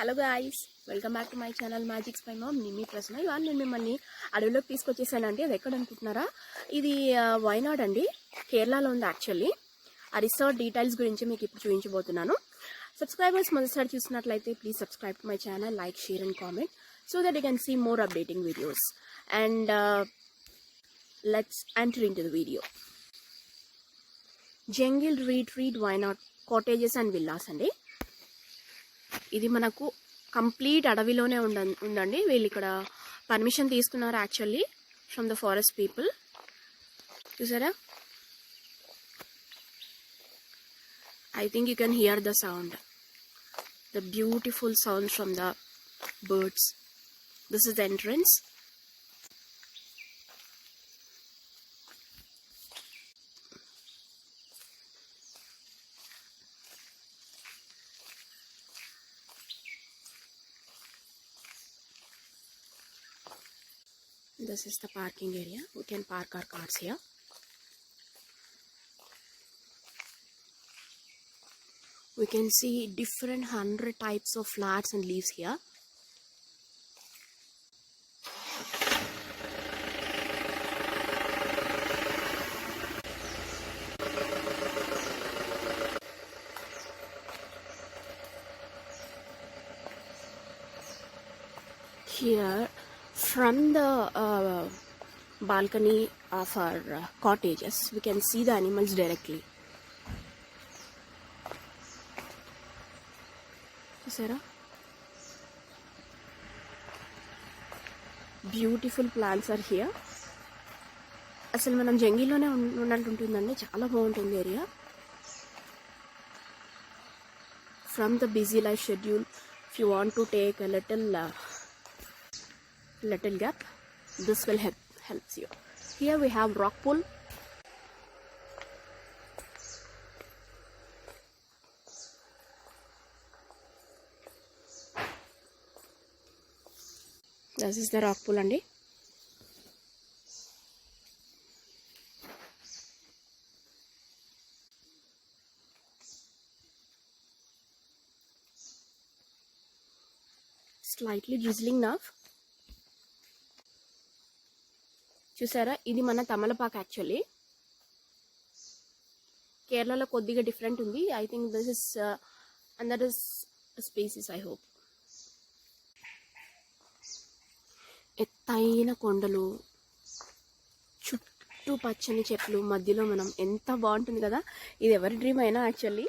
Hello guys, welcome back to my channel magics by mom. Nimmi ప్రశ్న. ఇవాళ నేను మిమ్మల్ని అడవిలోకి తీసుకొచ్చేసానండి. అది ఎక్కడ అనుకుంటున్నారా? ఇది వయనాడ్ అండి, కేరళలో ఉంది యాక్చువల్లీ. ఆ రిసార్ట్ డీటెయిల్స్ గురించి మీకు ఇప్పుడు చూపించబోతున్నాను. సబ్స్క్రైబర్స్ మొదటిసారి చూసినట్లయితే please subscribe to my channel, like, share and comment so that you can see more updating videos. And let's enter in to the video. Jungle retreat Wayanad cottages and villas అండి. ఇది మనకు complete అడవిలోనే ఉందండి. వీళ్ళు ఇక్కడ permission తీసుకున్నారు actually from the forest people. చూసారా? I think you can hear the sound, the beautiful sound from the birds. This is the entrance. This is the parking area. We can park our cars here. We can see different 100 types of flowers and leaves here. Here, from the balcony of our cottages, we can see the animals directly. Sarah, beautiful plants are here. అసలు మనం జంగిల్లోనే ఉన్నట్టు ఉంటుందండి. చాలా బాగుంటుంది area. From the busy life schedule, if you want to take a little gap, this will helps you. Here we have rock pool. This is the rock pool andi. Slightly drizzling now. చూసారా? ఇది మన తమలపాకు actually. కేరళలో కొద్దిగా different ఉంది. I think this is under species, I hope. ఎత్తైన కొండలు, చుట్టూ పచ్చని చెట్లు మధ్యలో మనం, ఎంత బాగుంటుంది కదా. ఇది ఎవరి డ్రీమ్ అయినా యాక్చువల్లీ.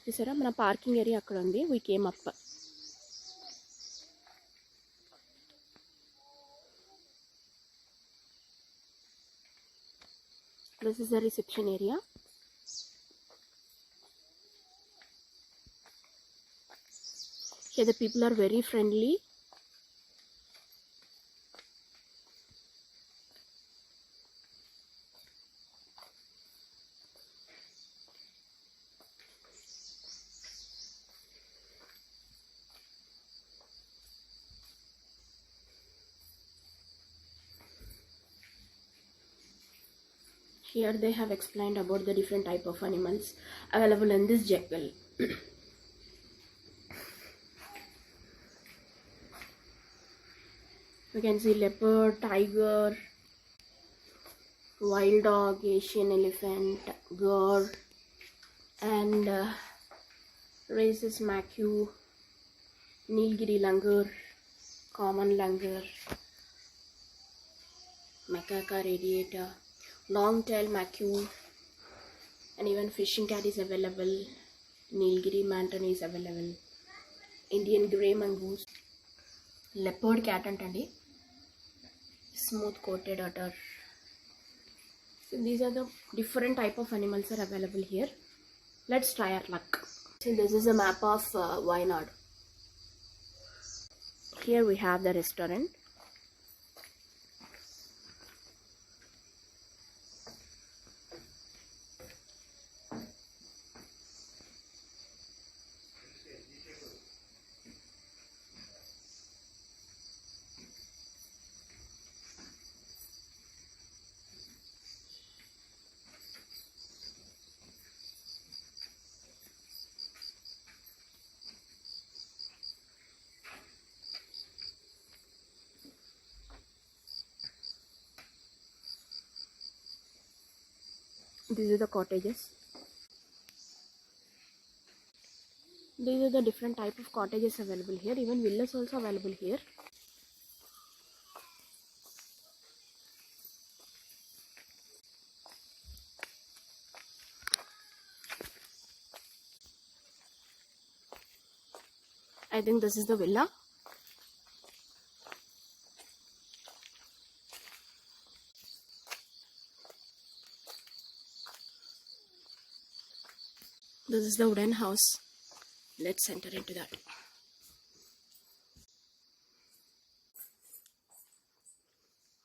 చూసారా? మన పార్కింగ్ ఏరియా అక్కడ ఉంది. We came up. This is the reception area. Here the people are very friendly. Here they have explained about the different type of animals available in this jungle. We can see leopard, tiger, wild dog, Asian elephant, girl, and Rhesus Macaque, Nilgiri langur, common langur, macaque radiata, long tail macaque, and even fishing cat is available. Nilgiri mantan is available. Indian grey mongoose, leopard cat antandi, smooth coated otter. So these are the different type of animals are available here. Let's try our luck. So this is a map of Wayanad. Here we have the restaurant. These are the cottages. These are the different type of cottages available here. Even villas also available here. I think this is the villa. This is the wooden house. Let's enter into that.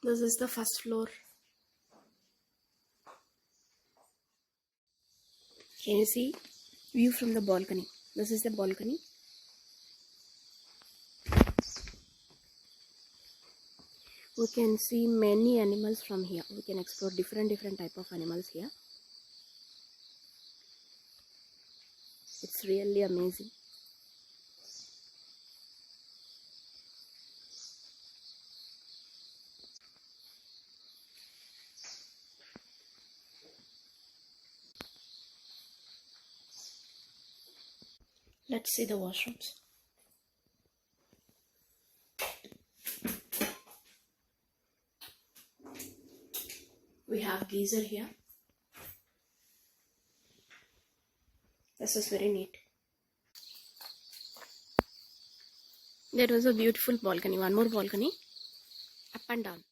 This is the first floor. Can you see view from the balcony? This is the balcony. We can see many animals from here. We can explore different type of animals here. It's really amazing. Let's see the washrooms. We have geyser here. This is very neat. There was a beautiful balcony. One more balcony. Up and down.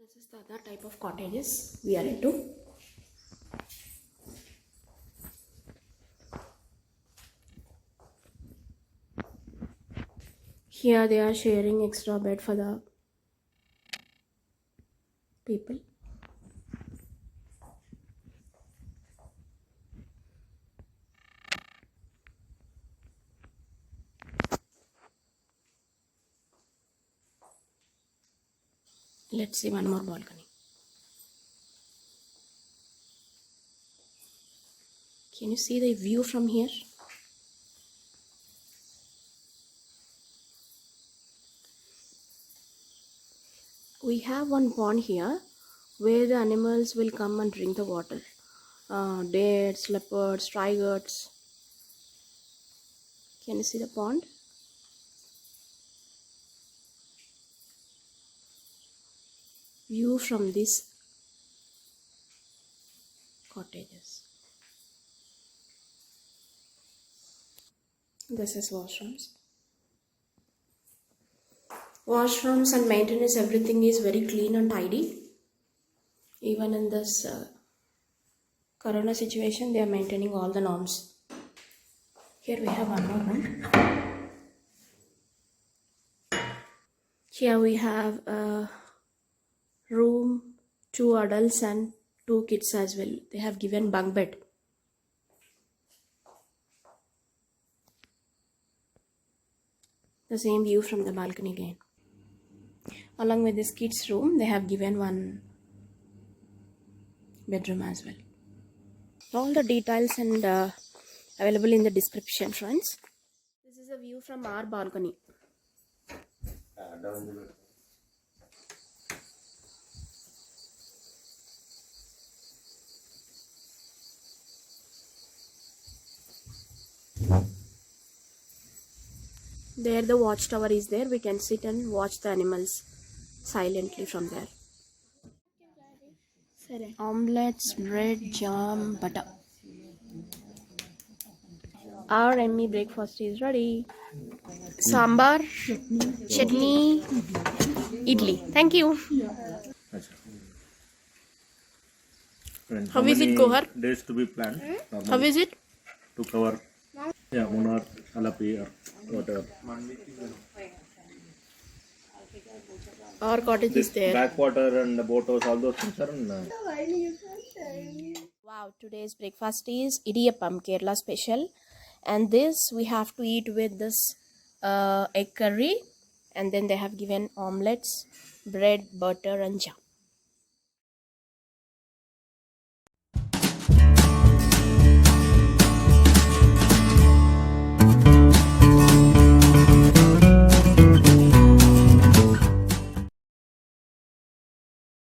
This is the other type of cottages we are into. Here they are sharing extra bed for the people. Let's see one more balcony. Can you see the view from here? We have one pond here where the animals will come and drink the water. Deers, leopards, tigers. Can you see the pond? View from these cottages. This is washrooms. Washrooms and maintenance, everything is very clean and tidy. Even in this corona situation, they are maintaining all the norms. Here we have one more room. Here we have a room, 2 adults and 2 kids as well. They have given bunk bed. The same view from the balcony again. Along with this kids room, they have given one bedroom as well. All the details and available in the description, friends. This is a view from our balcony. There the watchtower is there. We can sit and watch the animals silently from there. Omelets, bread, jam, butter. Our yummy breakfast is ready. Sambar, chutney, idli. Thank you. How is it, Kohar? Days to be planned. How is it? To cover, yeah, Munnar, Alapi, or whatever. Our cottage is there. Backwater and the boat house, all those things are in. Wow, today's breakfast is idiyappam, Kerala special. And this we have to eat with this egg curry. And then they have given omelets, bread, butter and jam.